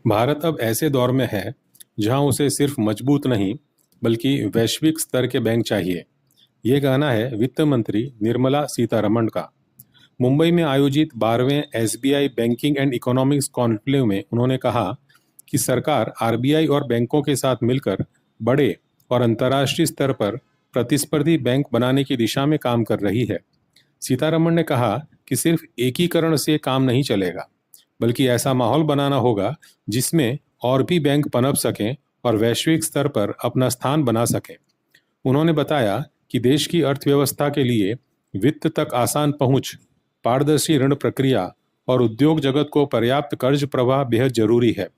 भारत अब ऐसे दौर में है जहां उसे सिर्फ मजबूत नहीं बल्कि वैश्विक स्तर के बैंक चाहिए। ये कहना है वित्त मंत्री निर्मला सीतारमण का। मुंबई में आयोजित 12वें SBI banking and economics conclave में उन्होंने कहा कि सरकार आरबीआई और बैंकों के साथ मिलकर बड़े और अंतर्राष्ट्रीय स्तर पर प्रतिस्पर्धी बैंक बनाने की दिशा में काम कर रही है। सीतारमण ने कहा कि सिर्फ एकीकरण से काम नहीं चलेगा, बल्कि ऐसा माहौल बनाना होगा जिसमें और भी बैंक पनप सकें और वैश्विक स्तर पर अपना स्थान बना सकें। उन्होंने बताया कि देश की अर्थव्यवस्था के लिए वित्त तक आसान पहुंच, पारदर्शी ऋण प्रक्रिया और उद्योग जगत को पर्याप्त कर्ज प्रवाह बेहद जरूरी है।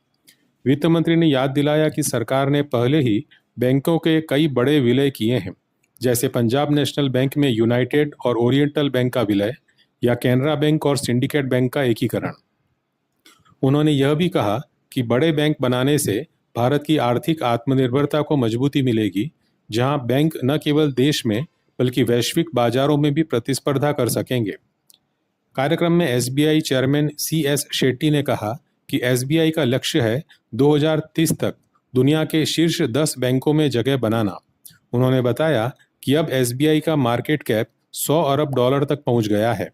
वित्त मंत्री ने याद दिलाया कि सरकार ने पहले ही बैंकों के कई बड़े विलय किए हैं, जैसे पंजाब नेशनल बैंक में यूनाइटेड और ओरिएंटल बैंक का विलय या कैनरा बैंक और सिंडिकेट बैंक का एकीकरण। उन्होंने यह भी कहा कि बड़े बैंक बनाने से भारत की आर्थिक आत्मनिर्भरता को मजबूती मिलेगी, जहां बैंक न केवल देश में बल्कि वैश्विक बाजारों में भी प्रतिस्पर्धा कर सकेंगे। कार्यक्रम में एसबीआई चेयरमैन सीएस शेट्टी ने कहा कि एसबीआई का लक्ष्य है 2030 तक दुनिया के शीर्ष 10 बैंकों में जगह बनाना। उन्होंने बताया कि अब एसबीआई का मार्केट कैप $100 अरब तक पहुंच गया है।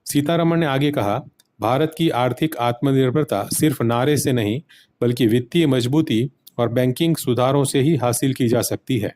सीतारमण ने आगे कहा, भारत की आर्थिक आत्मनिर्भरता सिर्फ नारे से नहीं बल्कि वित्तीय मजबूती और बैंकिंग सुधारों से ही हासिल की जा सकती है।